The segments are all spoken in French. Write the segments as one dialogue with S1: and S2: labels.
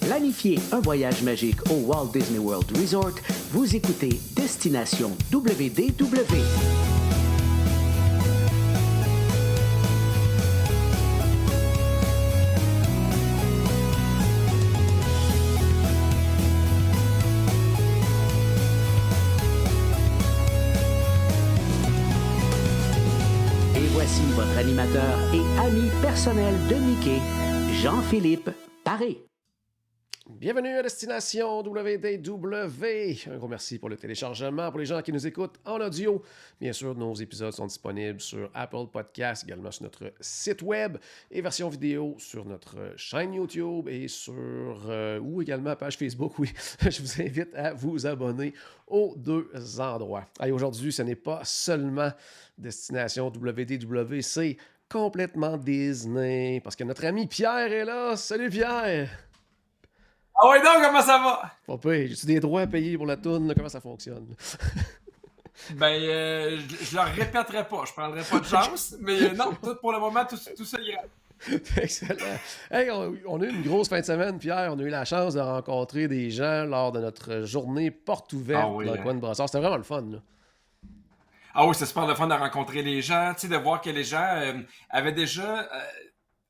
S1: Planifiez un voyage magique au Walt Disney World Resort. Vous écoutez Destination WDW. Et voici votre animateur et ami personnel de Mickey, Jean-Philippe Paré.
S2: Bienvenue à Destination WDW. Un gros merci pour le téléchargement. Pour les gens qui nous écoutent en audio, bien sûr, nos épisodes sont disponibles sur Apple Podcasts, également sur notre site web et version vidéo sur notre chaîne YouTube et ou également page Facebook. Oui, je vous invite à vous abonner aux deux endroits. Allez, aujourd'hui, ce n'est pas seulement Destination WDW, c'est complètement Disney parce que notre ami Pierre est là. Salut Pierre!
S3: Ah ouais donc, comment ça va?
S2: Pas pire. J'ai-tu des droits à payer pour la toune? Comment ça fonctionne?
S3: Je leur répéterai pas. Je prendrai pas de chance. Mais non, pour le moment, tout ça ira.
S2: Excellent. Hey, on a eu une grosse fin de semaine, Pierre. On a eu la chance de rencontrer des gens lors de notre journée porte ouverte dans le coin de Brossard. C'était vraiment le fun, là.
S3: Ah oui, c'est super le fun de rencontrer les gens. Tu sais, de voir que les gens avaient déjà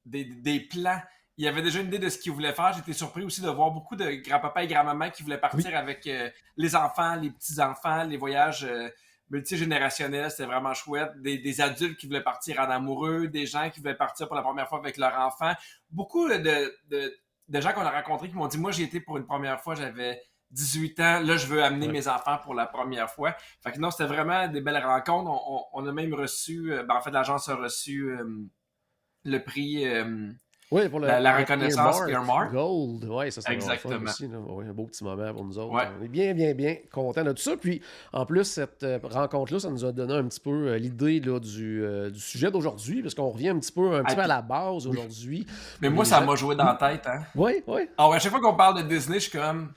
S3: des plans. Il y avait déjà une idée de ce qu'ils voulaient faire. J'étais surpris aussi de voir beaucoup de grand-papa et grand-maman qui voulaient partir avec les enfants, les petits-enfants, les voyages multigénérationnels. C'était vraiment chouette. Des adultes qui voulaient partir en amoureux, des gens qui voulaient partir pour la première fois avec leurs enfants. Beaucoup de gens qu'on a rencontrés qui m'ont dit « Moi, j'ai été pour une première fois, j'avais 18 ans. Là, je veux amener mes enfants pour la première fois. » Fait que non, c'était vraiment des belles rencontres. On a même reçu... en fait, l'agence a reçu le prix...
S2: Oui, pour
S3: la reconnaissance
S2: Earmark Gold. Oui, ça, c'est
S3: exactement.
S2: Fun aussi. Ouais, un beau petit moment pour nous autres.
S3: Ouais.
S2: On est bien contents de tout ça. Puis, en plus, cette rencontre-là, ça nous a donné un petit peu l'idée là, du sujet d'aujourd'hui, parce qu'on revient un petit peu à la base aujourd'hui.
S3: Mais moi, ça m'a joué dans la tête. Hein?
S2: Oui.
S3: Alors, à chaque fois qu'on parle de Disney, je suis comme...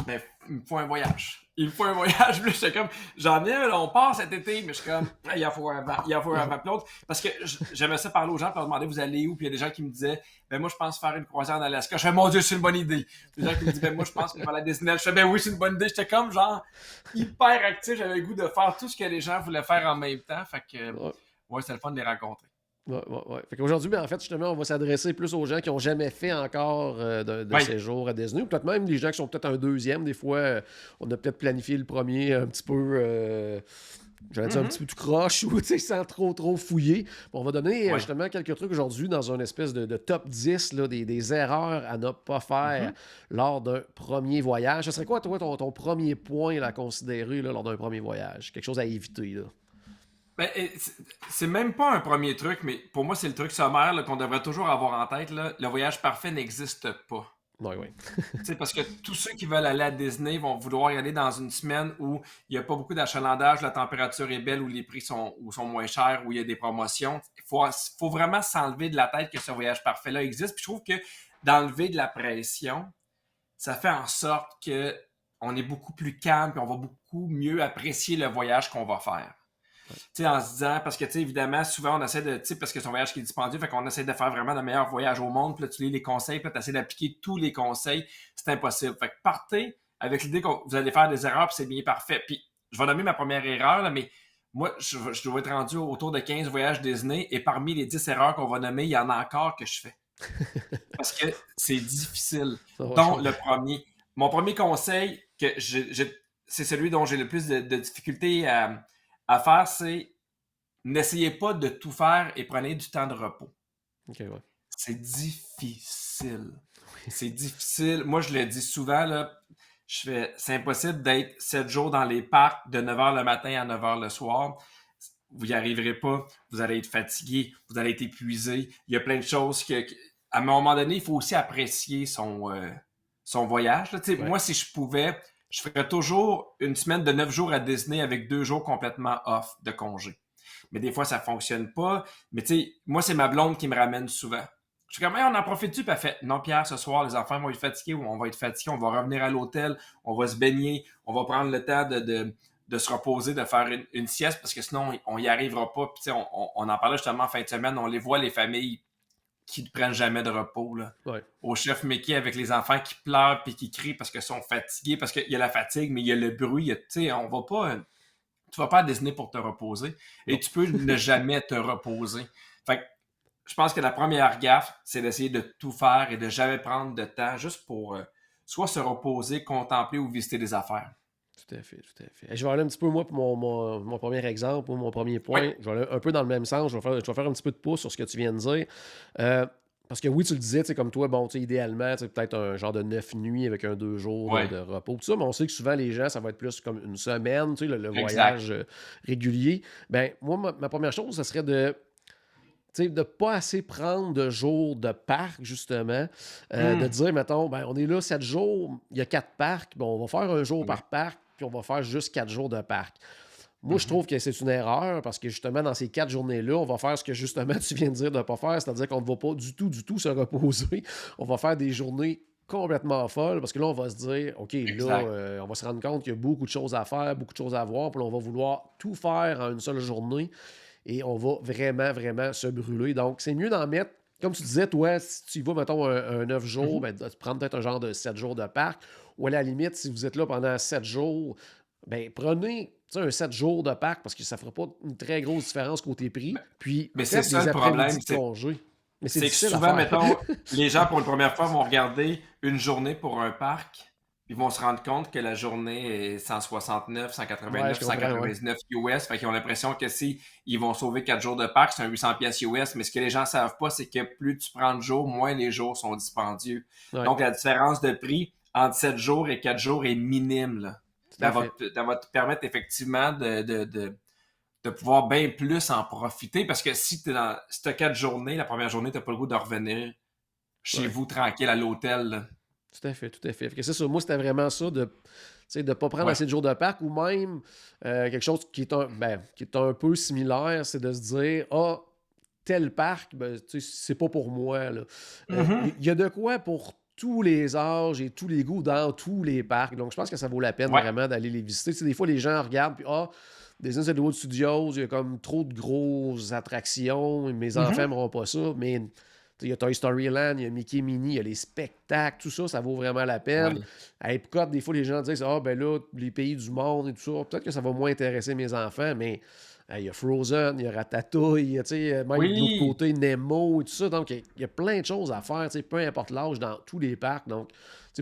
S3: Mais il me faut un voyage. Il me faut un voyage. Puis j'étais comme, j'en ai un, on part cet été, mais je suis comme, il en faut un avant puis l'autre. Parce que j'aimais ça parler aux gens, puis leur demander, vous allez où? Puis il y a des gens qui me disaient, moi, je pense faire une croisière en Alaska. Je fais, mon Dieu, c'est une bonne idée. Puis des gens qui me disaient, moi, je pense qu'on va aller à Disney. Je fais, oui, c'est une bonne idée. J'étais comme, genre, hyper actif. J'avais le goût de faire tout ce que les gens voulaient faire en même temps. Fait que, c'était le fun de les rencontrer.
S2: Ouais. Fait qu'aujourd'hui, en fait, justement, on va s'adresser plus aux gens qui n'ont jamais fait encore de séjour à Disney, ou peut-être même les gens qui sont peut-être un deuxième. Des fois, on a peut-être planifié le premier un petit peu, j'allais dire un petit peu tout croche, ou sans trop fouiller. Bon, on va donner justement quelques trucs aujourd'hui dans une espèce de top 10 là, des erreurs à ne pas faire lors d'un premier voyage. Ce serait quoi, toi, ton premier point là, à considérer là, lors d'un premier voyage? Quelque chose à éviter, là?
S3: C'est même pas un premier truc, mais pour moi, c'est le truc sommaire là, qu'on devrait toujours avoir en tête. Là. Le voyage parfait n'existe pas.
S2: Oui.
S3: Parce que tous ceux qui veulent aller à Disney vont vouloir y aller dans une semaine où il n'y a pas beaucoup d'achalandage, la température est belle, où les prix sont moins chers, où il y a des promotions. Il faut vraiment s'enlever de la tête que ce voyage parfait-là existe. Puis je trouve que d'enlever de la pression, ça fait en sorte qu'on est beaucoup plus calme et on va beaucoup mieux apprécier le voyage qu'on va faire. Tu sais, en se disant, parce que, tu sais, évidemment, souvent, on essaie de, tu sais, parce que c'est un voyage qui est dispendieux, fait qu'on essaie de faire vraiment le meilleur voyage au monde, puis là, tu lis les conseils, puis là, tu essaies d'appliquer tous les conseils, c'est impossible. Fait que partez avec l'idée que vous allez faire des erreurs, puis c'est bien parfait. Puis, je vais nommer ma première erreur, là, mais moi, je dois être rendu autour de 15 voyages Disney, et parmi les 10 erreurs qu'on va nommer, il y en a encore que je fais. Parce que c'est difficile. Donc, le premier. Mon premier conseil, c'est celui dont j'ai le plus de difficultés à faire, c'est n'essayez pas de tout faire et prenez du temps de repos.
S2: Okay, ouais.
S3: C'est difficile. C'est difficile. Moi, je le dis souvent, là, c'est impossible d'être 7 jours dans les parcs de 9h le matin à 9h le soir. Vous n'y arriverez pas. Vous allez être fatigué. Vous allez être épuisé. Il y a plein de choses à un moment donné, il faut aussi apprécier son voyage. Là. Moi, si je pouvais... Je ferais toujours une semaine de 9 jours à Disney avec 2 jours complètement off de congé. Mais des fois, ça fonctionne pas. Mais tu sais, moi, c'est ma blonde qui me ramène souvent. Je suis comme, on en profite-tu? Puis elle fait, non, Pierre, ce soir, les enfants vont être fatigués ou on va être fatigués, on va revenir à l'hôtel, on va se baigner, on va prendre le temps de se reposer, de faire une sieste, parce que sinon, on n'y arrivera pas. Puis tu sais, on en parlait justement en fin de semaine, on les voit, les familles qui ne prennent jamais de repos. Là.
S2: Ouais.
S3: Au chef Mickey avec les enfants qui pleurent puis qui crient parce qu'ils sont fatigués, parce qu'il y a la fatigue, mais il y a le bruit. On va pas. Tu vas pas à Disney pour te reposer et tu peux ne jamais te reposer. Fait que je pense que la première gaffe, c'est d'essayer de tout faire et de jamais prendre de temps juste pour soit se reposer, contempler ou visiter des affaires.
S2: Tout à fait, tout à fait. Je vais aller un petit peu, moi, pour mon premier exemple, ou mon premier point.
S3: Oui.
S2: Je vais aller un peu dans le même sens. Je vais faire un petit peu de pouce sur ce que tu viens de dire. Parce que oui, tu le disais, comme toi, bon, idéalement, peut-être un genre de 9 nuits avec un 2 jours
S3: Ouais.
S2: de repos. Tout ça, mais on sait que souvent, les gens, ça va être plus comme une semaine, le
S3: Exact.
S2: voyage régulier. Ben, moi, ma première chose, ça serait de ne pas assez prendre de jours de parc, justement. De dire, mettons, ben, on est là 7 jours, il y a 4 parcs, bon, on va faire un jour
S3: Ouais.
S2: par parc, puis on va faire juste 4 jours de parc. Moi, je
S3: Mhm.
S2: trouve que c'est une erreur parce que justement, dans ces 4 journées-là, on va faire ce que justement tu viens de dire de ne pas faire, c'est-à-dire qu'on ne va pas du tout se reposer. On va faire des journées complètement folles parce que là, on va se dire, OK, là,
S3: Exact.
S2: on va se rendre compte qu'il y a beaucoup de choses à faire, beaucoup de choses à voir, puis là, on va vouloir tout faire en une seule journée et on va vraiment, vraiment se brûler. Donc, c'est mieux d'en mettre, comme tu disais, toi, si tu y vas, mettons, un 9 jours,
S3: Mhm.
S2: ben, de prendre peut-être un genre de 7 jours de parc, ou à la limite, si vous êtes là pendant 7 jours, ben prenez un 7 jours de parc parce que ça ne fera pas une très grosse différence côté prix, puis
S3: Mais c'est
S2: faites
S3: ça
S2: des
S3: le problème,
S2: après-midi de congé. Mais c'est
S3: c'est que
S2: difficile à
S3: souvent,
S2: faire.
S3: mettons, les gens pour une première fois vont regarder une journée pour un parc, puis ils vont se rendre compte que la journée est 169,
S2: Ouais,
S3: 189,
S2: je comprends, ouais.
S3: 199 US. Fait qu'ils ont l'impression que si ils vont sauver 4 jours de parc, c'est un 800 pièces US. Mais ce que les gens savent pas, c'est que plus tu prends de jours, moins les jours sont dispendieux.
S2: Ouais,
S3: Donc, la différence de prix entre 7 jours et 4 jours est minime, là.
S2: tout à fait.
S3: Ça va te permettre effectivement de pouvoir bien plus en profiter. Parce que si tu as 4 journées, la première journée, tu n'as pas le goût de revenir chez
S2: Ouais,
S3: vous tranquille à l'hôtel. Là.
S2: tout à fait, tout à fait. Fait que c'est ça, moi, c'était vraiment ça de ne pas prendre
S3: Ouais.
S2: assez de jours de parc ou même quelque chose qui est un peu similaire, c'est de se dire, ah, tel parc, ben, c'est pas pour moi. Là.
S3: Mhm.
S2: Il y a de quoi pour tous les âges et tous les goûts dans tous les parcs. Donc, je pense que ça vaut la peine
S3: Ouais.
S2: vraiment d'aller les visiter. Des fois, les gens regardent, puis Disney Hollywood Studios, il y a comme trop de grosses attractions, mes enfants
S3: Mhm.
S2: n'aimeront pas ça, mais il y a Toy Story Land, il y a Mickey Minnie, il y a les spectacles, tout ça, ça vaut vraiment la peine.
S3: Ouais.
S2: À Epcot, des fois, les gens disent, ben là, les pays du monde et tout ça, peut-être que ça va moins intéresser mes enfants, mais il y a Frozen, il y a Ratatouille, même de l'autre
S3: Oui.
S2: côté, Nemo et tout ça. Donc, il y a plein de choses à faire, peu importe l'âge, dans tous les parcs. Donc,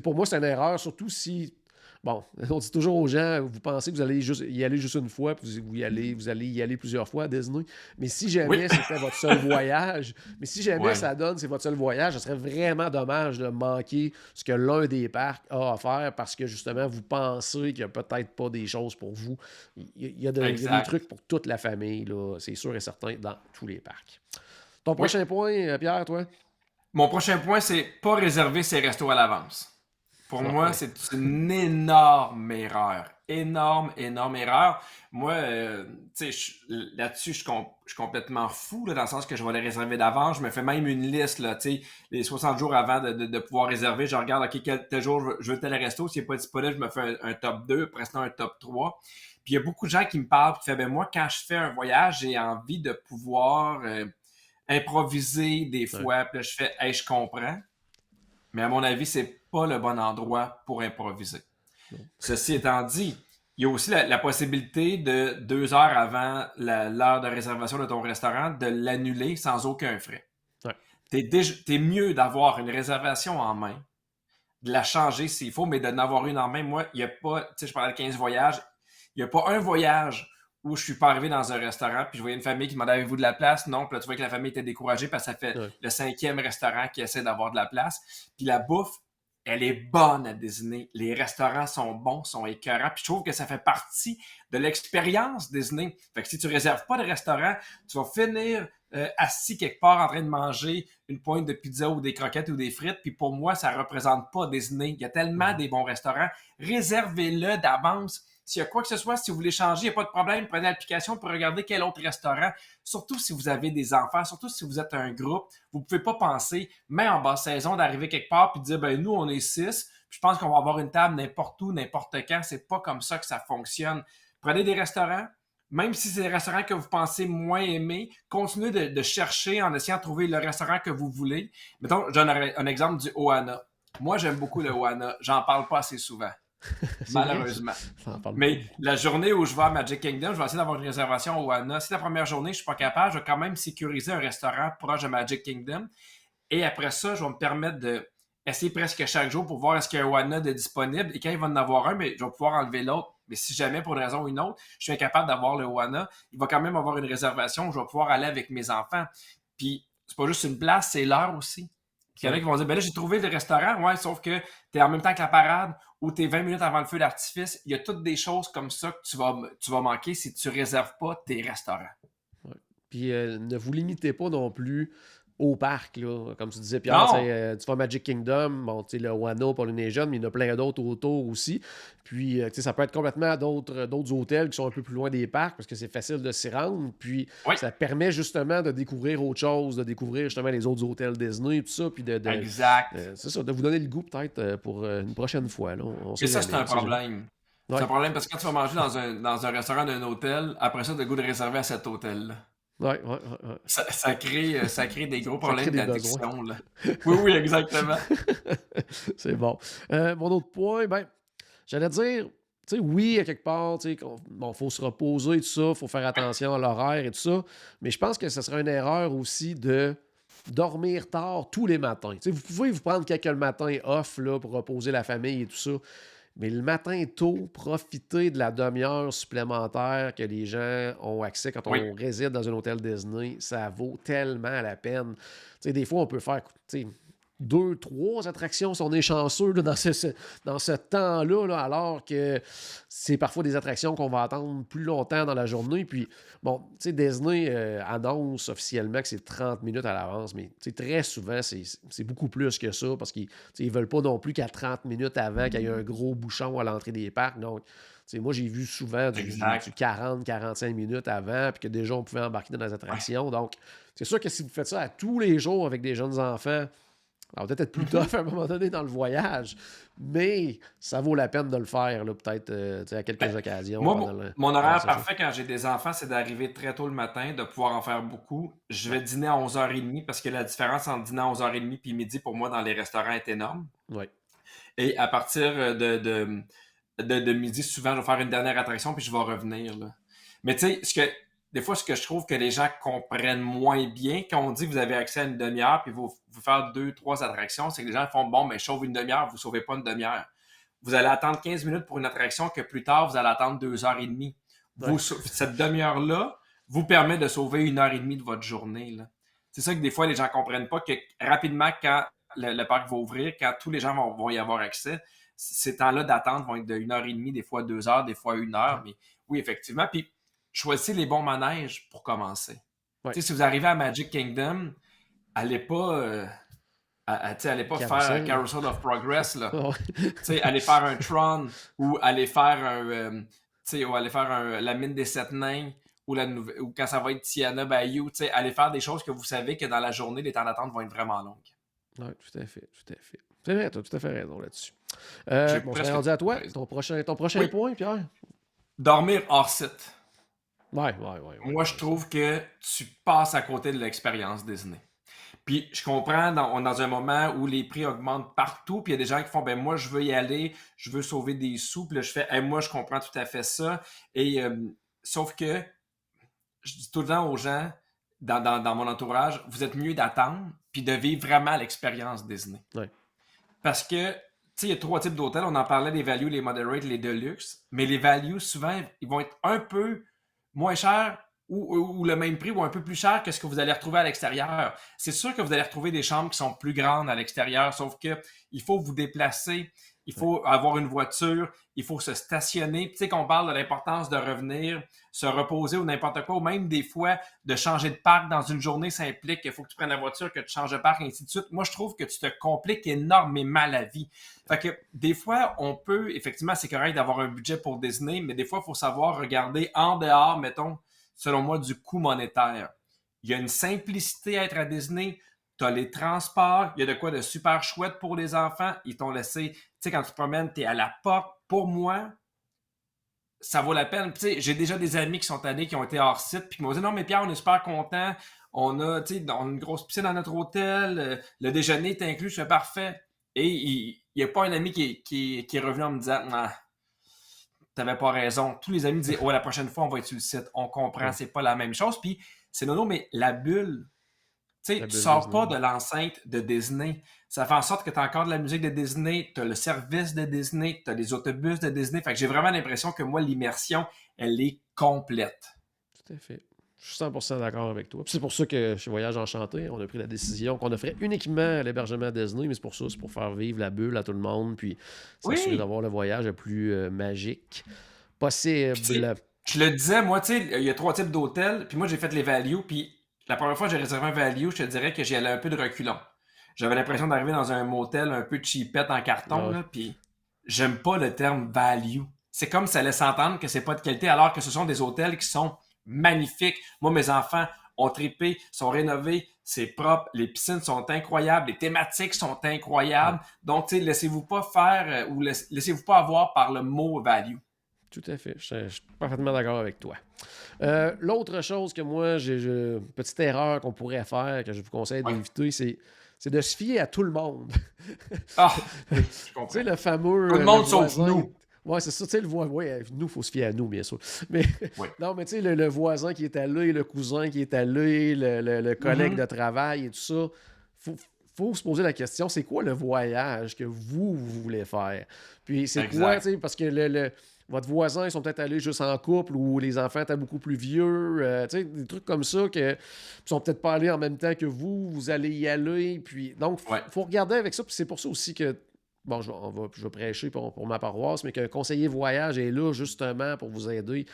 S2: pour moi, c'est une erreur, surtout si. Bon, on dit toujours aux gens, vous pensez que vous allez y aller juste une fois, puis vous allez y aller plusieurs fois à Disney. Mais si
S3: Oui.
S2: jamais c'était votre seul voyage, mais si jamais
S3: Ouais.
S2: ça donne, c'est votre seul voyage, ce serait vraiment dommage de manquer ce que l'un des parcs a à faire parce que justement, vous pensez qu'il n'y a peut-être pas des choses pour vous. Il y a des
S3: Exact.
S2: trucs pour toute la famille, là, c'est sûr et certain, dans tous les parcs. Ton
S3: Oui.
S2: prochain point, Pierre, toi?
S3: Mon prochain point, c'est pas réserver ses restos à l'avance. Pour
S2: Ah,
S3: moi,
S2: ouais.
S3: c'est une énorme erreur. Énorme, énorme erreur. Moi, tu sais, là-dessus, je suis complètement fou, là, dans le sens que je vais les réserver d'avance. Je me fais même une liste, là, tu sais, les 60 jours avant de pouvoir réserver. Je regarde, OK, tel jour je veux tel resto. S'il n'est pas disponible, je me fais un top 2, presque un top 3. Puis il y a beaucoup de gens qui me parlent, qui font, ben moi, quand je fais un voyage, j'ai envie de pouvoir improviser des
S2: Ouais.
S3: fois. Puis là, je fais, hey, je comprends. Mais à mon avis, c'est pas le bon endroit pour improviser.
S2: Non.
S3: Ceci étant dit, il y a aussi la possibilité de 2 heures avant l'heure de réservation de ton restaurant de l'annuler sans aucun frais.
S2: Ouais.
S3: T'es mieux d'avoir une réservation en main, de la changer s'il faut, mais de n'avoir une en main. Moi, il n'y a pas, tu sais, je parlais de 15 voyages, il n'y a pas un voyage où je suis pas arrivé dans un restaurant, puis je voyais une famille qui demandait avez-vous de la place? Non, puis là, tu vois que la famille était découragée parce que ça fait
S2: Ouais.
S3: le 5e restaurant qui essaie d'avoir de la place. Puis la bouffe, elle est bonne à Disney. Les restaurants sont bons, sont écœurants. Puis je trouve que ça fait partie de l'expérience Disney. Fait que si tu réserves pas de restaurant, tu vas finir assis quelque part en train de manger une pointe de pizza ou des croquettes ou des frites. Puis pour moi, ça représente pas Disney. Il y a tellement des bons restaurants. Réservez-le d'avance. S'il y a quoi que ce soit, si vous voulez changer, il n'y a pas de problème. Prenez l'application pour regarder quel autre restaurant. Surtout si vous avez des enfants, surtout si vous êtes un groupe, vous ne pouvez pas penser, même en basse saison, d'arriver quelque part et de dire, ben nous, on est 6. Puis je pense qu'on va avoir une table n'importe où, n'importe quand. C'est pas comme ça que ça fonctionne. Prenez des restaurants, même si c'est des restaurants que vous pensez moins aimer, continuez de chercher en essayant de trouver le restaurant que vous voulez. Mettons, je donne un exemple du Ohana. Moi, j'aime beaucoup le Ohana. J'en parle pas assez souvent,
S2: C'est vrai,
S3: malheureusement.
S2: ça en parle pas
S3: Mais
S2: beaucoup.
S3: la journée où je vais à Magic Kingdom, je vais essayer d'avoir une réservation au Ohana. Si la première journée, je suis pas capable, je vais quand même sécuriser un restaurant proche de Magic Kingdom. Et après ça, je vais me permettre de essayer presque chaque jour pour voir est-ce qu'il y a un Ohana de disponible. Et quand il va en avoir un, mais je vais pouvoir enlever l'autre. Mais si jamais, pour une raison ou une autre, je suis incapable d'avoir le Ohana, il va quand même avoir une réservation où je vais pouvoir aller avec mes enfants. Puis, c'est pas juste une place, c'est l'heure aussi. Puis, il y en a
S2: Ouais.
S3: qui vont dire, ben là, j'ai trouvé le restaurant, ouais, sauf que t'es en même temps que la parade ou t'es 20 minutes avant le feu d'artifice. Il y a toutes des choses comme ça que tu vas manquer si tu réserves pas tes restaurants.
S2: Ouais. Puis ne vous limitez pas non plus au parc, là. Comme tu disais, Pierre, tu sais,
S3: Non!
S2: tu vas à Magic Kingdom, bon, tu sais, le Wano pour les jeunes, mais il y en a plein d'autres autour aussi. Puis, tu sais, ça peut être complètement d'autres hôtels qui sont un peu plus loin des parcs parce que c'est facile de s'y rendre. Puis,
S3: Oui,
S2: ça permet justement de découvrir autre chose, de découvrir justement les autres hôtels Disney et tout ça. Puis,
S3: exact.
S2: c'est ça, de vous donner le goût peut-être pour une prochaine fois. Là. On
S3: Et
S2: sait
S3: ça,
S2: jamais.
S3: c'est un
S2: On sait jamais.
S3: problème. C'est
S2: Ouais,
S3: un problème parce que quand tu vas manger dans un restaurant d'un hôtel, après ça, tu as le goût de réserver à cet hôtel-là.
S2: ouais, ouais, ouais, ouais.
S3: Ça crée des gros
S2: Ça crée
S3: problèmes
S2: des besoins.
S3: d'addiction, là. Oui, oui, exactement.
S2: C'est bon. Mon autre point, ben, j'allais dire, tu sais, oui, à quelque part, tu sais, bon, faut se reposer, tout ça, faut faire attention à l'horaire et tout ça, mais je pense que ce serait une erreur aussi de dormir tard tous les matins. Tu sais, vous pouvez vous prendre quelques matins off là, pour reposer la famille et tout ça, mais le matin tôt, profitez de la demi-heure supplémentaire que les gens ont accès quand
S3: Oui,
S2: on réside dans un hôtel Disney. Ça vaut tellement la peine. Tu sais, des fois, on peut faire, tu sais, deux, trois attractions si on est chanceux là, dans ce temps-là, là, alors que c'est parfois des attractions qu'on va attendre plus longtemps dans la journée. Puis, bon, tu sais, Disney annonce officiellement que c'est 30 minutes à l'avance, mais tu sais, très souvent, c'est beaucoup plus que ça parce qu'ils ne veulent pas non plus qu'à 30 minutes avant qu'il y ait un gros bouchon à l'entrée des parcs. Donc, tu sais, moi, j'ai vu souvent du
S3: exact.
S2: 40-45 minutes avant, puis que déjà, on pouvait embarquer dans les
S3: Ouais.
S2: attractions. Donc, c'est sûr que si vous faites ça à tous les jours avec des jeunes enfants, ça va peut-être être plus
S3: Mhm.
S2: tough à un moment donné dans le voyage, mais ça vaut la peine de le faire, là, peut-être tu sais, à
S3: Ben,
S2: quelques occasions
S3: moi,
S2: pendant
S3: mon
S2: pendant le
S3: horaire
S2: séjour.
S3: parfait quand j'ai des enfants, c'est d'arriver très tôt le matin, de pouvoir en faire beaucoup. Je vais
S2: Ouais,
S3: dîner à 11h30 parce que la différence entre dîner à 11h30 et midi, pour moi, dans les restaurants est énorme.
S2: ouais,
S3: Et à partir de midi, souvent, je vais faire une dernière attraction puis je vais revenir, là. Mais tu sais, des fois, ce que je trouve que les gens comprennent moins bien, quand on dit que vous avez accès à une demi-heure puis vous faire deux, trois attractions, c'est que les gens font bon, mais je sauve une demi-heure, vous ne sauvez pas une demi-heure. Vous allez attendre 15 minutes pour une attraction que plus tard, vous allez attendre 2h30.
S2: ouais,
S3: Cette demi-heure-là vous permet de sauver 1h30 de votre journée, là. C'est ça que des fois, les gens ne comprennent pas que rapidement, quand le parc va ouvrir, quand tous les gens vont y avoir accès, ces temps-là d'attente vont être de 1h30, des fois 2 heures, des fois 1 heure.
S2: ouais,
S3: Mais oui, effectivement. Puis, choisissez les bons manèges pour commencer.
S2: ouais.
S3: Tu sais, si vous arrivez à Magic Kingdom, allez pas, tu sais, allez pas faire
S2: Carousel.
S3: Carousel of Progress, là.
S2: Ouais,
S3: Tu sais, aller faire un Tron ou aller faire tu sais, ou aller faire la mine des sept nains ou quand ça va être Tiana Bayou, tu sais, aller faire des choses que vous savez que dans la journée, les temps d'attente vont être vraiment longs.
S2: ouais, tout à fait, tout à fait. C'est vrai, tu as tout à fait raison là-dessus.
S3: J'ai
S2: Bon, on serait
S3: presque
S2: rendu à
S3: tout
S2: toi,
S3: raison.
S2: ton prochain
S3: Oui,
S2: point, Pierre?
S3: dormir hors site.
S2: Ouais, ouais, ouais, ouais,
S3: Moi, je
S2: ouais, ça.
S3: trouve que tu passes à côté de l'expérience Disney. Puis je comprends, on est dans un moment où les prix augmentent partout, puis il y a des gens qui font, ben moi, je veux y aller, je veux sauver des sous, puis là, je fais, hey, moi, je comprends tout à fait ça. Et sauf que je dis tout le temps aux gens dans mon entourage, vous êtes mieux d'attendre, puis de vivre vraiment l'expérience Disney.
S2: Ouais,
S3: Parce que, tu sais, il y a trois types d'hôtels. On en parlait des values, les moderate, les deluxe. Mais les values, souvent, ils vont être un peu moins chers ou le même prix ou un peu plus cher que ce que vous allez retrouver à l'extérieur. C'est sûr que vous allez retrouver des chambres qui sont plus grandes à l'extérieur, sauf que il faut vous déplacer, il
S2: ouais,
S3: faut avoir une voiture, il faut se stationner. Tu sais qu'on parle de l'importance de revenir, se reposer ou n'importe quoi, ou même des fois de changer de parc dans une journée, ça implique qu'il faut que tu prennes la voiture, que tu changes de parc, et ainsi de suite. Moi, je trouve que tu te compliques énormément la vie. Fait que des fois, on peut, effectivement, c'est correct d'avoir un budget pour Disney, mais des fois, il faut savoir regarder en dehors, mettons, selon moi, du coût monétaire. Il y a une simplicité à être à Disney. Tu as les transports, il y a de quoi de super chouette pour les enfants. Ils t'ont laissé, tu sais, quand tu te promènes, tu es à la porte. Pour moi, ça vaut la peine. Tu sais, j'ai déjà des amis qui sont allés, qui ont été hors site, puis qui m'ont dit non, mais Pierre, on est super contents. On a, tu sais, on a une grosse piscine dans notre hôtel. Le déjeuner est inclus, c'est parfait. Et il n'y a pas un ami qui est revenu en me disant ah, t'avais pas raison. Tous les amis disaient oh, la prochaine fois, on va être sur le site. On comprend, c'est pas la même chose. Puis c'est nono, mais la bulle, tu sais, tu sors pas de l'enceinte de Disney. Ça fait en sorte que tu as encore de la musique de Disney, tu as le service de Disney, tu as les autobus de Disney. Fait que j'ai vraiment l'impression que moi, l'immersion, elle est complète.
S2: Tout à fait. Je suis 100% d'accord avec toi. Puis c'est pour ça que chez Voyage Enchanté, on a pris la décision qu'on offrait uniquement l'hébergement Disney, mais c'est pour ça, c'est pour faire vivre la bulle à tout le monde, puis s'assurer d'avoir le voyage le plus magique possible.
S3: Puis, je le disais, moi, tu sais, il y a 3 types d'hôtels, puis moi, j'ai fait les values, puis la première fois que j'ai réservé un value, je te dirais que j'y allais un peu de reculons. J'avais l'impression d'arriver dans un motel un peu cheapette en carton, là, puis j'aime pas le terme value. C'est comme ça laisse entendre que c'est pas de qualité, alors que ce sont des hôtels qui sont magnifiques. Moi, mes enfants ont trippé, sont rénovés, c'est propre, les piscines sont incroyables, les thématiques sont incroyables. Donc, tu sais, laissez-vous pas faire ou laissez-vous pas avoir par le mot value.
S2: Tout à fait. Je suis parfaitement d'accord avec toi. L'autre chose que moi, petite erreur qu'on pourrait faire, que je vous conseille d'éviter, c'est de se fier à tout le monde.
S3: Je comprends.
S2: Tu sais, le fameux...
S3: Tout le monde sauf nous.
S2: Ouais, c'est ça, tu sais, nous, il faut se fier à nous, bien sûr. Mais non, mais tu sais, le voisin qui est allé, le cousin qui est allé, le collègue de travail et tout ça, faut se poser la question, c'est quoi le voyage que vous voulez faire? Puis c'est quoi, tu sais, parce que votre voisin, ils sont peut-être allés juste en couple ou les enfants étaient beaucoup plus vieux, tu sais, des trucs comme ça qui sont peut-être pas allés en même temps que vous allez y aller. Puis donc, faut regarder avec ça. Puis c'est pour ça aussi que bon, je vais prêcher pour ma paroisse, mais qu'un conseiller voyage est là justement pour vous aider.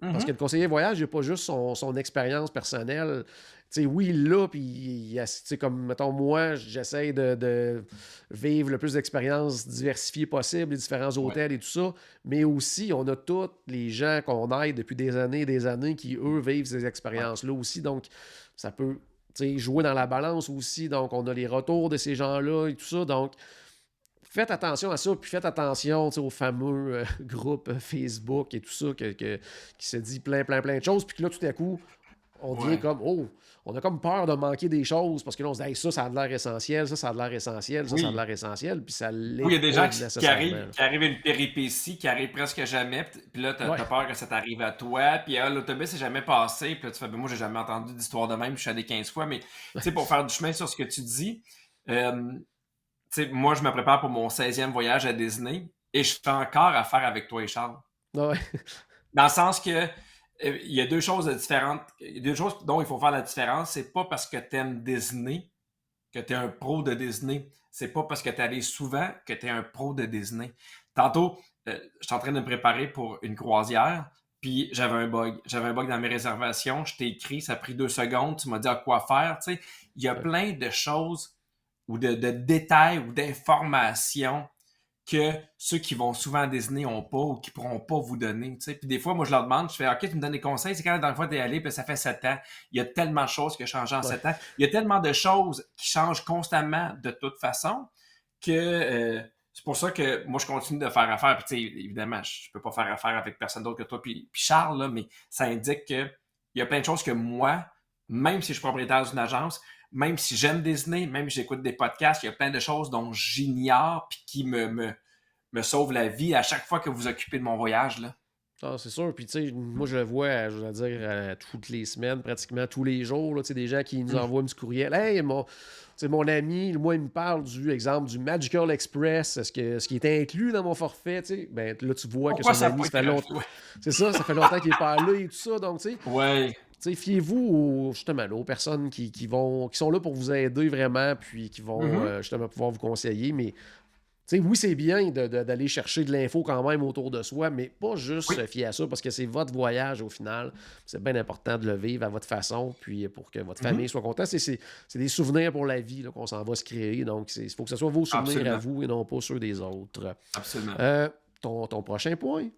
S2: Parce que le conseiller voyage, il n'a pas juste son expérience personnelle. Tu sais, oui, il l'a, puis comme, mettons, moi, j'essaie de vivre le plus d'expériences diversifiées possibles, les différents hôtels et tout ça, mais aussi, on a tous les gens qu'on aide depuis des années qui, eux, vivent ces expériences-là aussi. Donc, ça peut jouer dans la balance aussi. Donc, on a les retours de ces gens-là et tout ça. Donc, faites attention à ça, puis faites attention aux fameux groupes Facebook et tout ça qui se dit plein de choses, puis que là, tout à coup, on devient comme, on a comme peur de manquer des choses, parce que là, on se dit, hey, ça a de l'air essentiel, ça a de l'air essentiel, ça a de l'air essentiel, puis ça l'est.
S3: Oui, il y a des gens qui arrivent à une péripétie, qui arrivent presque jamais, puis là, t'as peur que ça t'arrive à toi, puis l'autobus n'est jamais passé, puis là, tu fais, ben, moi, j'ai jamais entendu d'histoire de même, je suis allé 15 fois, mais tu sais, pour faire du chemin sur ce que tu dis, tu sais, moi, je me prépare pour mon 16e voyage à Disney et je fais encore affaire avec toi et Charles.
S2: Ouais.
S3: Dans le sens que il y a deux choses différentes. Il y a deux choses dont il faut faire la différence. C'est pas parce que tu aimes Disney que tu es un pro de Disney. C'est pas parce que tu es allé souvent que tu es un pro de Disney. Tantôt, je suis en train de me préparer pour une croisière, puis j'avais un bug. J'avais un bug dans mes réservations. Je t'ai écrit, ça a pris 2 secondes. Tu m'as dit à quoi faire. Tu sais, il y a plein de choses ou de détails ou d'informations que ceux qui vont souvent à Disney n'ont pas ou qui ne pourront pas vous donner. Tu sais. Puis des fois, moi, je leur demande, je fais « OK, tu me donnes des conseils, c'est quand la dernière fois que tu es allé, puis ça fait 7 ans. Il y a tellement de choses qui ont changé en 7 ans. Il y a tellement de choses qui changent constamment de toute façon que c'est pour ça que moi, je continue de faire affaire. Puis tu sais, évidemment, je ne peux pas faire affaire avec personne d'autre que toi puis Charles, là, mais ça indique qu'il y a plein de choses que moi, même si je suis propriétaire d'une agence, même si j'aime Disney, même si j'écoute des podcasts, il y a plein de choses dont j'ignore puis qui me sauvent la vie à chaque fois que vous occupez de mon voyage, là.
S2: Ah, c'est sûr. Puis, tu sais, moi, je le vois, je veux dire, toutes les semaines, pratiquement tous les jours, tu sais, des gens qui nous envoient un petit courriel. Hey, mon ami, moi, il me parle du exemple du Magical Express, ce qui est inclus dans mon forfait, tu sais. Ben, là, tu vois que son ami, ça fait longtemps. C'est ça fait longtemps qu'il n'est pas allé et tout ça. Donc, tu sais.
S3: Ouais.
S2: Fiez-vous justement aux personnes qui sont là pour vous aider vraiment, puis qui vont justement pouvoir vous conseiller. Mais oui, c'est bien d'aller chercher de l'info quand même autour de soi, mais pas juste se fier à ça, parce que c'est votre voyage au final. C'est bien important de le vivre à votre façon, puis pour que votre famille soit contente. C'est des souvenirs pour la vie là, qu'on s'en va se créer. Donc, il faut que ce soit vos souvenirs à vous et non pas ceux des autres.
S3: Absolument.
S2: Ton prochain point?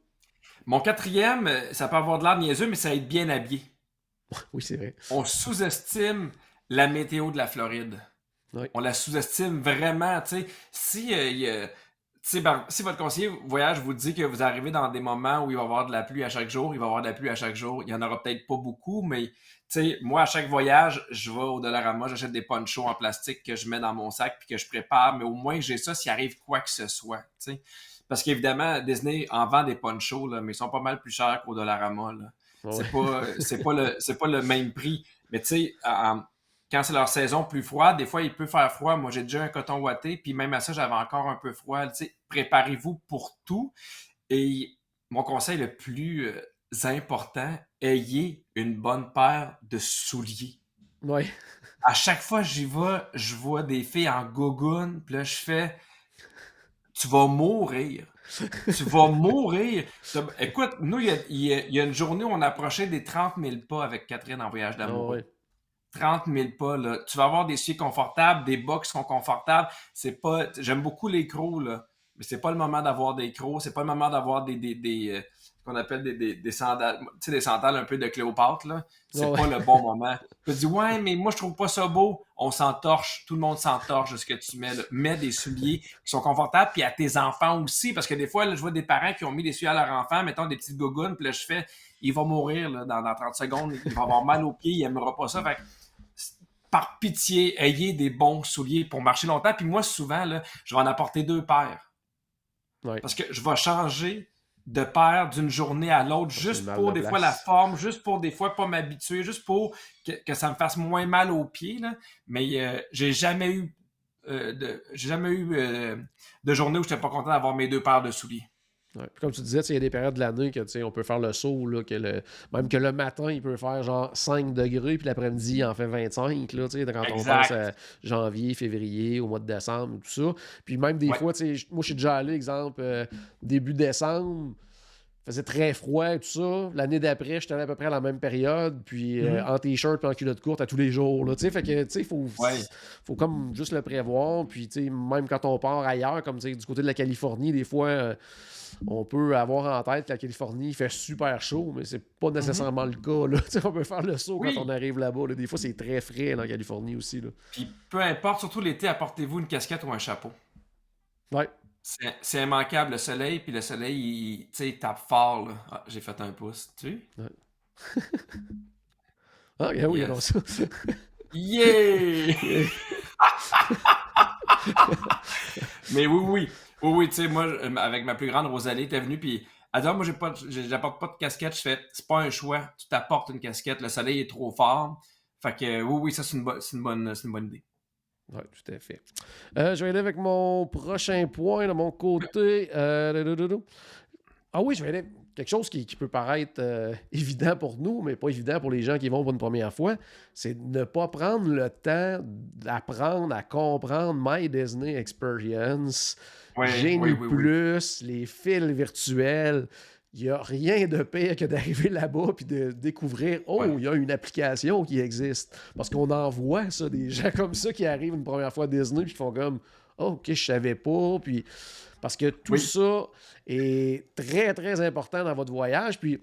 S3: Mon 4e, ça peut avoir de l'air niaiseux, mais ça va être bien habillé.
S2: Oui, c'est vrai.
S3: On sous-estime la météo de la Floride.
S2: Oui.
S3: On la sous-estime vraiment. Tu sais, si si votre conseiller voyage vous dit que vous arrivez dans des moments où il va y avoir de la pluie à chaque jour, il va y avoir de la pluie à chaque jour, il n'y en aura peut-être pas beaucoup, mais moi, à chaque voyage, je vais au Dollarama, j'achète des ponchos en plastique que je mets dans mon sac puis que je prépare, mais au moins que j'ai ça s'il arrive quoi que ce soit. T'sais. Parce qu'évidemment, Disney en vend des ponchos, là, mais ils sont pas mal plus chers qu'au Dollarama. Là.
S2: Ouais.
S3: C'est pas le même prix. Mais tu sais, quand c'est leur saison plus froide, des fois, il peut faire froid. Moi, j'ai déjà un coton ouaté, puis même à ça, j'avais encore un peu froid. Tu sais, préparez-vous pour tout. Et mon conseil le plus important, ayez une bonne paire de souliers.
S2: Ouais.
S3: À chaque fois que j'y vais, je vois des filles en gogoune, puis là, je fais « Tu vas mourir. Tu vas mourir. » Écoute, nous, il y a une journée où on approchait des 30 000 pas avec Catherine en voyage d'amoureux.
S2: Ouais.
S3: 30 000 pas, là. Tu vas avoir des souliers confortables, des bas qui sont confortables. J'aime beaucoup les crocs, là. Mais c'est pas le moment d'avoir des crocs. C'est pas le moment d'avoir ce qu'on appelle des sandales. Tu sais, des sandales un peu de Cléopâtre, là. C'est pas le bon moment. Tu te dis, ouais, mais moi, je trouve pas ça beau. On s'entorche. Tout le monde s'entorche de ce que tu mets, là. Mets des souliers qui sont confortables, puis à tes enfants aussi. Parce que des fois, là, je vois des parents qui ont mis des souliers à leur enfant, mettons des petites gougounes, puis là, je fais, il va mourir, là, dans 30 secondes. Il va avoir mal aux pieds, il aimera pas ça. Fait que, par pitié, ayez des bons souliers pour marcher longtemps. Puis moi, souvent, là, je vais en apporter 2 paires.
S2: Ouais.
S3: Parce que je vais changer de paire d'une journée à l'autre, juste pour des
S2: place.
S3: fois la forme, juste pour des fois pas m'habituer, juste pour que ça me fasse moins mal aux pieds. Là. Mais j'ai jamais eu de journée où je n'étais pas content d'avoir mes 2 paires de souliers.
S2: Ouais. Puis comme tu disais, il y a des périodes de l'année que on peut faire le saut, là, même que le matin, il peut faire genre 5 degrés, puis l'après-midi, il en fait 25, là, quand on pense à janvier, février, au mois de décembre, tout ça. Puis même des fois, moi, je suis déjà allé, exemple, début décembre, il faisait très froid et tout ça. L'année d'après, j'étais allé à peu près à la même période, puis en t-shirt et en culotte courte à tous les jours. Là, fait que, il faut comme juste le prévoir. Puis, même quand on part ailleurs, comme du côté de la Californie, des fois, on peut avoir en tête que la Californie il fait super chaud, mais c'est pas nécessairement le cas. Là. On peut faire le saut quand on arrive là-bas. Là. Des fois, c'est très frais en Californie aussi. Là.
S3: Puis, peu importe, surtout l'été, apportez-vous une casquette ou un chapeau.
S2: Ouais.
S3: C'est immanquable, le soleil, puis le soleil, il tape fort. Là. Ah, j'ai fait un pouce, tu sais?
S2: Ouais. Ah, oui,
S3: Yes.
S2: alors ça.
S3: Yeah! Mais oui, tu sais, moi, avec ma plus grande, Rosalie, t'es venue, puis elle dit, moi, j'apporte pas de casquette. Je fais, c'est pas un choix, tu t'apportes une casquette, le soleil est trop fort. Fait que oui, ça, c'est une bonne idée.
S2: Oui, tout à fait. Je vais aller avec mon prochain point de mon côté. Ah oui, je vais aller quelque chose qui peut paraître évident pour nous, mais pas évident pour les gens qui vont pour une première fois. C'est de ne pas prendre le temps d'apprendre à comprendre My Disney Experience, Genie Plus, les fils virtuels. Il n'y a rien de pire que d'arriver là-bas et de découvrir « Oh, il y a une application qui existe. » Parce qu'on en voit ça, des gens comme ça qui arrivent une première fois à Disney et qui font comme « Oh, OK, je savais pas. » Puis parce que tout ça est très, très important dans votre voyage. Puis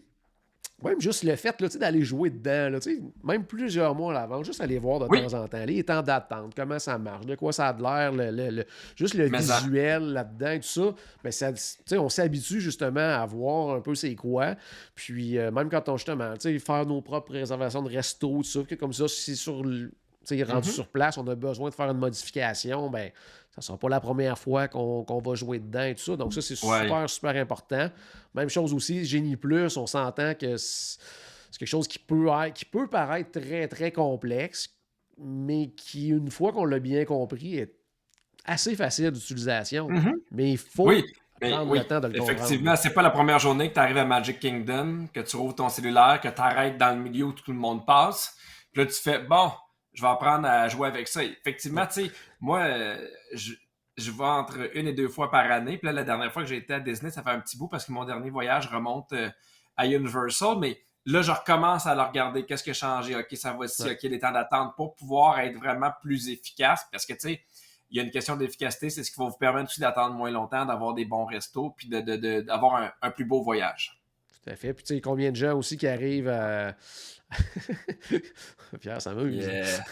S2: même juste le fait là, d'aller jouer dedans, là, même plusieurs mois à l'avance, juste aller voir de temps en temps les temps d'attente, comment ça marche, de quoi ça a de l'air, juste le visuel là-dedans et tout ça, mais ça, on s'habitue justement à voir un peu c'est quoi. Puis même quand on justement faire nos propres réservations de resto, tout ça, comme ça, si rendu sur place, on a besoin de faire une modification, ben ça sera pas la première fois qu'on va jouer dedans et tout ça. Donc ça, c'est super important. Même chose aussi, Genie Plus, on s'entend que c'est quelque chose qui peut paraître très, très complexe, mais qui, une fois qu'on l'a bien compris, est assez facile d'utilisation. Mais il faut prendre le temps de le comprendre.
S3: Effectivement, c'est pas la première journée que tu arrives à Magic Kingdom, que tu ouvres ton cellulaire, que tu arrêtes dans le milieu où tout le monde passe. Puis là, tu fais, bon, je vais apprendre à jouer avec ça. Effectivement, tu sais, moi, je vais entre 1 et 2 fois par année. Puis là, la dernière fois que j'ai été à Disney, ça fait un petit bout parce que mon dernier voyage remonte à Universal. Mais là, je recommence à le regarder. Qu'est-ce qui a changé? OK, ça va ici. OK, les temps d'attente pour pouvoir être vraiment plus efficace. Parce que, tu sais, il y a une question d'efficacité. C'est ce qui va vous permettre aussi d'attendre moins longtemps, d'avoir des bons restos puis d'avoir un plus beau voyage.
S2: Tout à fait. Puis, tu sais, combien de gens aussi qui arrivent à... Pierre, ça m'amuse.
S3: Yeah.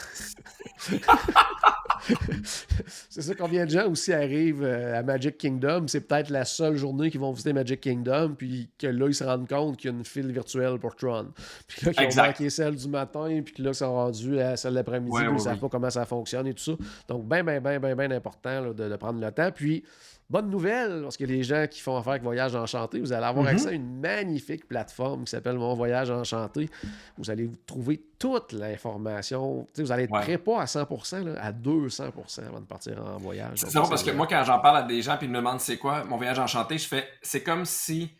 S2: c'est ça, combien de gens aussi arrivent à Magic Kingdom, c'est peut-être la seule journée qu'ils vont visiter Magic Kingdom, puis que là, ils se rendent compte qu'il y a une file virtuelle pour Tron. Puis là, qu'ils ont manqué celle du matin, puis que là, ils sont rendus à celle de l'après-midi, puis ils ne savent pas comment ça fonctionne et tout ça. Donc, bien important là, de prendre le temps. Puis, bonne nouvelle, parce que les gens qui font affaire avec Voyage Enchanté, vous allez avoir accès à une magnifique plateforme qui s'appelle Mon Voyage Enchanté. Vous allez trouver toute l'information. T'sais, vous allez être prêt pas à 100%, là, à 200% avant de partir en voyage.
S3: C'est drôle parce que moi, quand j'en parle à des gens et ils me demandent c'est quoi Mon Voyage Enchanté, je fais c'est comme si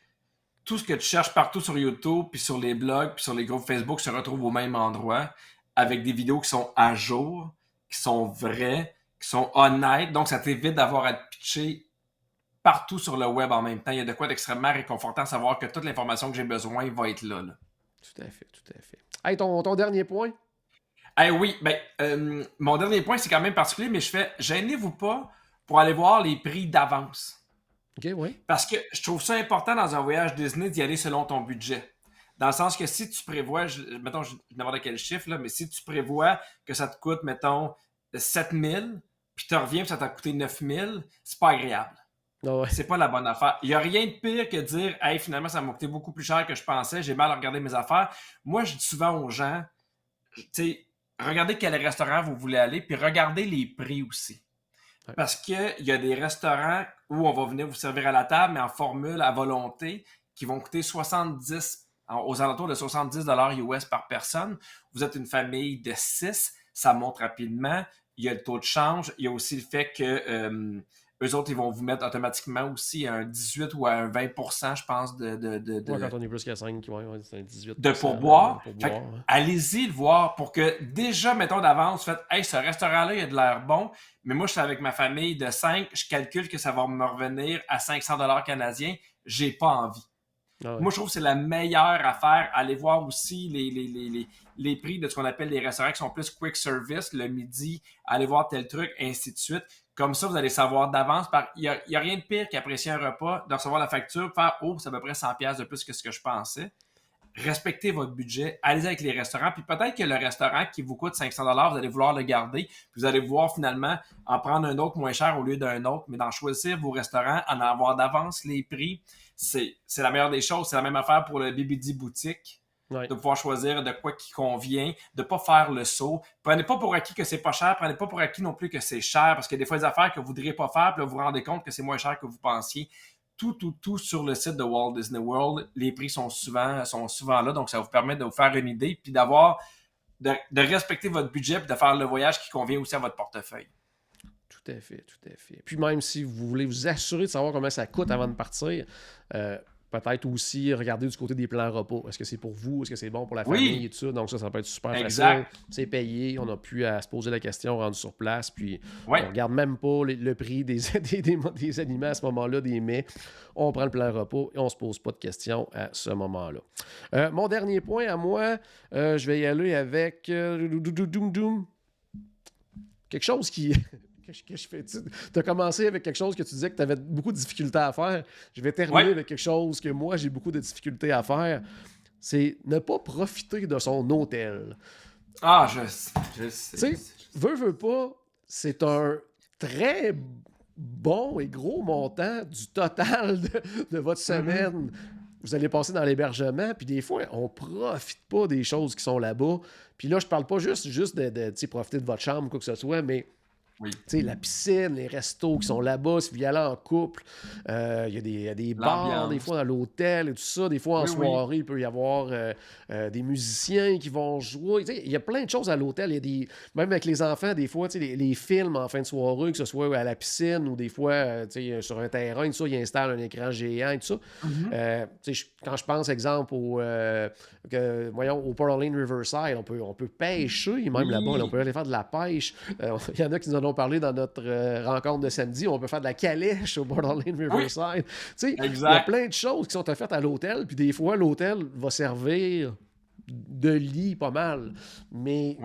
S3: tout ce que tu cherches partout sur YouTube, puis sur les blogs, puis sur les groupes Facebook se retrouve au même endroit, avec des vidéos qui sont à jour, qui sont vraies, qui sont honnêtes. Donc, ça t'évite d'avoir à te pitcher partout sur le web en même temps. Il y a de quoi d'extrêmement réconfortant à savoir que toute l'information que j'ai besoin va être là.
S2: Tout à fait. Hey, ton dernier point?
S3: Oui, mon dernier point, c'est quand même particulier, mais je fais gênez-vous pas pour aller voir les prix d'avance.
S2: OK, oui.
S3: Parce que je trouve ça important dans un voyage Disney d'y aller selon ton budget. Dans le sens que si tu prévois, mettons, n'importe quel chiffre, là, mais si tu prévois que ça te coûte, mettons, 7 000, puis tu reviens et ça t'a coûté 9 000, c'est pas agréable.
S2: Oh ouais.
S3: C'est pas la bonne affaire. Il n'y a rien de pire que de dire « Hey, finalement, ça m'a coûté beaucoup plus cher que je pensais, j'ai mal à regarder mes affaires. » Moi, je dis souvent aux gens, tu sais, regardez quel restaurant vous voulez aller, puis regardez les prix aussi. Ouais. Parce qu'il y a des restaurants où on va venir vous servir à la table, mais en formule à volonté, qui vont coûter aux alentours de 70 $ US par personne. Vous êtes une famille de 6, ça monte rapidement. Il y a le taux de change. Il y a aussi le fait que eux autres, ils vont vous mettre automatiquement aussi à un 18 ou à un 20%, je pense, de
S2: quand on est plus qu'à 5, c'est un 18%.
S3: De pourboire. Allez-y le voir pour que déjà, mettons d'avance, faites « Hey, ce restaurant-là, il a de l'air bon, mais moi, je suis avec ma famille de 5, je calcule que ça va me revenir à 500 $ canadiens, j'ai pas envie. » Moi, je trouve que c'est la meilleure affaire. Allez voir aussi les prix de ce qu'on appelle les restaurants qui sont plus quick service, le midi, allez voir tel truc, ainsi de suite. Comme ça, vous allez savoir d'avance. Il y a rien de pire qu'apprécier un repas, de recevoir la facture, faire « Oh, c'est à peu près 100$ de plus que ce que je pensais. » Respectez votre budget, allez-y avec les restaurants, puis peut-être que le restaurant qui vous coûte 500$, vous allez vouloir le garder, puis vous allez vouloir finalement en prendre un autre moins cher au lieu d'un autre, mais d'en choisir vos restaurants, en avoir d'avance les prix, c'est la meilleure des choses. C'est la même affaire pour le BBD Boutique, de pouvoir choisir de quoi qui convient, de ne pas faire le saut. Prenez pas pour acquis que c'est pas cher, prenez pas pour acquis non plus que c'est cher, parce qu'il y a des fois des affaires que vous ne voudriez pas faire, puis là, vous vous rendez compte que c'est moins cher que vous pensiez. Tout sur le site de Walt Disney World. Les prix sont souvent là, donc ça vous permet de vous faire une idée puis de respecter votre budget puis de faire le voyage qui convient aussi à votre portefeuille.
S2: Tout à fait. Puis même si vous voulez vous assurer de savoir combien ça coûte avant de partir, peut-être aussi regarder du côté des plans repas. Est-ce que c'est pour vous? Est-ce que c'est bon pour la famille et tout ça? Donc ça peut être super facile. C'est payé. On n'a plus à se poser la question rendu sur place. Puis on regarde même pas le prix des aliments à ce moment-là, des mets. On prend le plan repas et on se pose pas de questions à ce moment-là. Mon dernier point à moi, je vais y aller avec quelque chose qui... que je fais. Tu as commencé avec quelque chose que tu disais que tu avais beaucoup de difficultés à faire. Je vais terminer avec quelque chose que moi, j'ai beaucoup de difficultés à faire. C'est ne pas profiter de son hôtel.
S3: Ah, je sais.
S2: Tu sais, veux pas, c'est un très bon et gros montant du total de votre semaine. Vous allez passer dans l'hébergement, puis des fois, on profite pas des choses qui sont là-bas. Puis là, je parle pas juste de profiter de votre chambre ou quoi que ce soit, mais la piscine, les restos qui sont là-bas, si vous y allez en couple, il y a des bars des fois dans l'hôtel et tout ça. Des fois en soirée, il peut y avoir des musiciens qui vont jouer. Il y a plein de choses à l'hôtel. Même avec les enfants, des fois, les films en fin de soirée, que ce soit à la piscine ou des fois sur un terrain, tout ça, ils installent un écran géant et tout ça. Quand je pense, exemple, au Port Orleans Riverside, on peut pêcher même là-bas. On peut aller faire de la pêche. Il y en a qui nous en ont parlé dans notre rencontre de samedi. On peut faire de la calèche au Port Orleans Riverside. Il y a plein de choses qui sont faites à l'hôtel, puis des fois, l'hôtel va servir de lit pas mal. Mais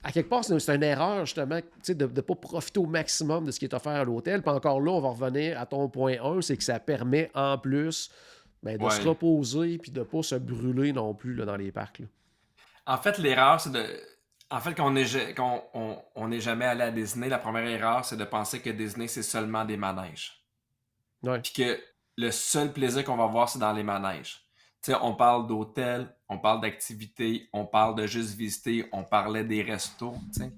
S2: à quelque part, c'est une erreur, justement, de ne pas profiter au maximum de ce qui est offert à l'hôtel. Puis encore là, on va revenir à ton point 1, c'est que ça permet en plus de se reposer puis de ne pas se brûler non plus là, dans les parcs. Là.
S3: En fait, l'erreur, c'est de... En fait, quand on n'est jamais allé à Disney, la première erreur, c'est de penser que Disney, c'est seulement des manèges.
S2: Ouais.
S3: Puis que le seul plaisir qu'on va voir, c'est dans les manèges. Tu sais, on parle d'hôtels, on parle d'activités, on parle de juste visiter, on parlait des restos, tu sais.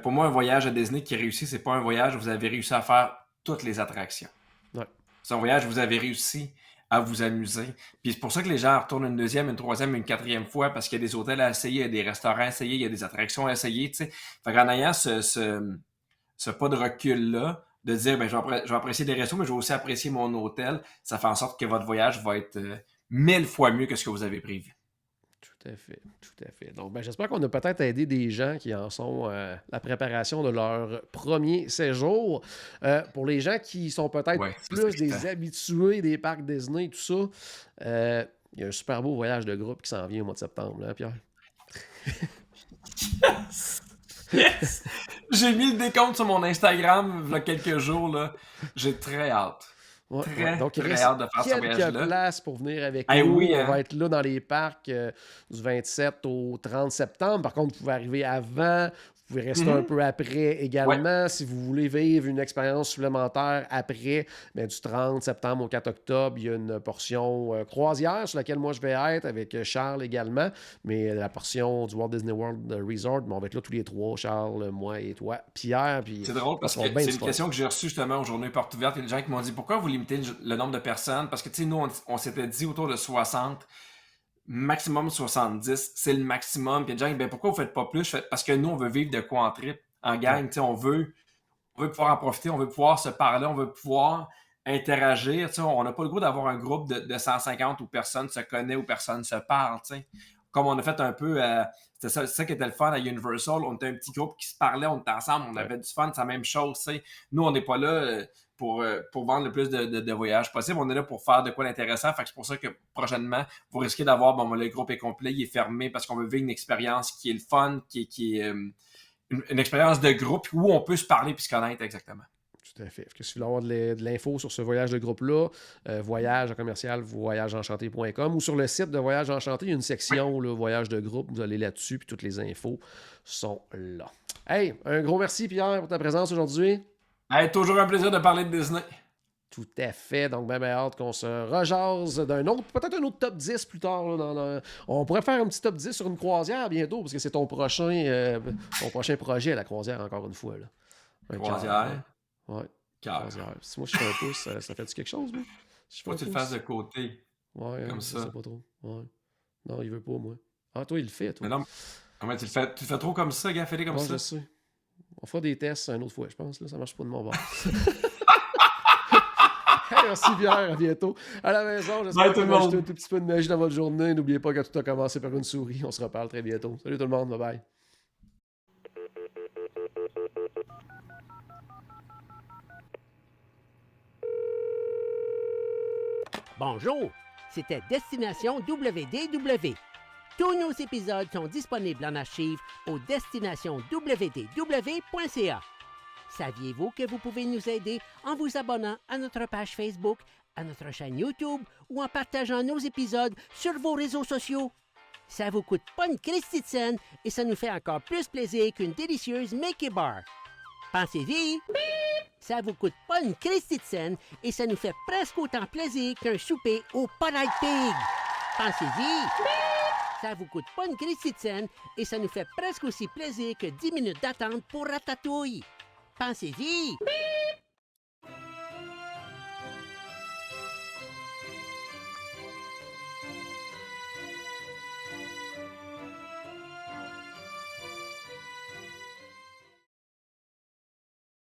S3: Pour moi, un voyage à Disney qui réussit, c'est pas un voyage où vous avez réussi à faire toutes les attractions.
S2: Ouais.
S3: C'est un voyage où vous avez réussi à vous amuser. Puis c'est pour ça que les gens retournent une deuxième, une troisième, une quatrième fois, parce qu'il y a des hôtels à essayer, il y a des restaurants à essayer, il y a des attractions à essayer, tu sais. Fait qu'en ayant ce pas de recul-là, de dire, ben, je vais apprécier des restos, mais je vais aussi apprécier mon hôtel, ça fait en sorte que votre voyage va être 1000 fois mieux que ce que vous avez prévu.
S2: Tout à fait, tout à fait. Donc, ben, j'espère qu'on a peut-être aidé des gens qui en sont la préparation de leur premier séjour. Pour les gens qui sont peut-être plus des habitués des parcs Disney, tout ça, il y a un super beau voyage de groupe qui s'en vient au mois de septembre, là, Pierre.
S3: Yes! Yes! J'ai mis le décompte sur mon Instagram il y a quelques jours, là. J'ai très hâte.
S2: Ouais,
S3: très,
S2: donc, il
S3: très
S2: reste
S3: hâte de faire ce voyage-là.
S2: quelques places pour venir avec
S3: Eh
S2: nous.
S3: oui, hein?
S2: On va être là dans les parcs du 27 au 30 septembre. Par contre, vous pouvez arriver avant. Vous pouvez rester un peu après également.
S3: Ouais.
S2: Si vous voulez vivre une expérience supplémentaire après, bien, du 30 septembre au 4 octobre, il y a une portion croisière sur laquelle moi je vais être avec Charles également. Mais la portion du Walt Disney World Resort, on va être là tous les trois, Charles, moi et toi, Pierre. Puis
S3: c'est drôle parce que c'est une question que j'ai reçue justement aux journées portes ouvertes. Il y a des gens qui m'ont dit pourquoi vous limitez le nombre de personnes? Parce que tu sais, nous, on s'était dit autour de 60. Maximum 70, c'est le maximum. Puis il y a des gens qui disent ben, pourquoi vous ne faites pas plus? Parce que nous, on veut vivre de quoi en trip, en gang. On veut pouvoir en profiter, on veut pouvoir se parler, on veut pouvoir interagir. On n'a pas le goût d'avoir un groupe de 150 où personne se connaît, où personne se parle. T'sais. Comme on a fait un peu, c'était ça qui était le fun à Universal. On était un petit groupe qui se parlait, on était ensemble, on avait du fun, c'est la même chose. T'sais. Nous, on n'est pas là pour vendre le plus de voyages possible. On est là pour faire de quoi d'intéressant. Fait que c'est pour ça que prochainement, vous risquez d'avoir, le groupe est complet, il est fermé parce qu'on veut vivre une expérience qui est le fun, qui est une expérience de groupe où on peut se parler et se connaître exactement.
S2: Tout à fait. Si vous voulez avoir de l'info sur ce voyage de groupe-là, voyage@voyageenchanté.com ou sur le site de Voyage Enchanté, il y a une section là, voyage de groupe. Vous allez là-dessus, puis toutes les infos sont là. Hey, un gros merci, Pierre, pour ta présence aujourd'hui.
S3: Hey, toujours un plaisir de parler de Disney.
S2: Tout à fait. Donc, ben hâte qu'on se rejase d'un autre, peut-être un autre top 10 plus tard. Là, on pourrait faire un petit top 10 sur une croisière bientôt, parce que c'est ton prochain projet, la croisière, encore une fois. Là.
S3: Croisière.
S2: Ouais.
S3: Croisière.
S2: Si moi je fais un pouce, ça fait-tu quelque chose, moi? Si
S3: faut que tu le fasses de côté.
S2: Ouais,
S3: comme ça.
S2: Je sais pas trop. Ouais. Non, il veut pas, moi. Ah, toi, il le fait, toi.
S3: Mais non, mais tu le fais trop comme ça, gars, fais-le comme ça.
S2: Je sais. On fera des tests une autre fois, je pense. Là, ça marche pas de mon bord. Merci Pierre, à bientôt. À la maison, j'espère que vous avez ajouté un tout petit peu de magie dans votre journée. N'oubliez pas que tout a commencé par une souris. On se reparle très bientôt. Salut tout le monde, bye bye.
S4: Bonjour, c'était Destination WDW. Tous nos épisodes sont disponibles en archive au destinationwdw.ca. Saviez-vous que vous pouvez nous aider en vous abonnant à notre page Facebook, à notre chaîne YouTube ou en partageant nos épisodes sur vos réseaux sociaux? Ça vous coûte pas une Christie de scène et ça nous fait encore plus plaisir qu'une délicieuse Mickey Bar. Pensez-y! Ça vous coûte pas une Christie de scène et ça nous fait presque autant plaisir qu'un souper au Polite Pig. Pensez-y! Ça vous coûte pas une Christie de scène et ça nous fait presque aussi plaisir que 10 minutes d'attente pour Ratatouille. Pensez-y!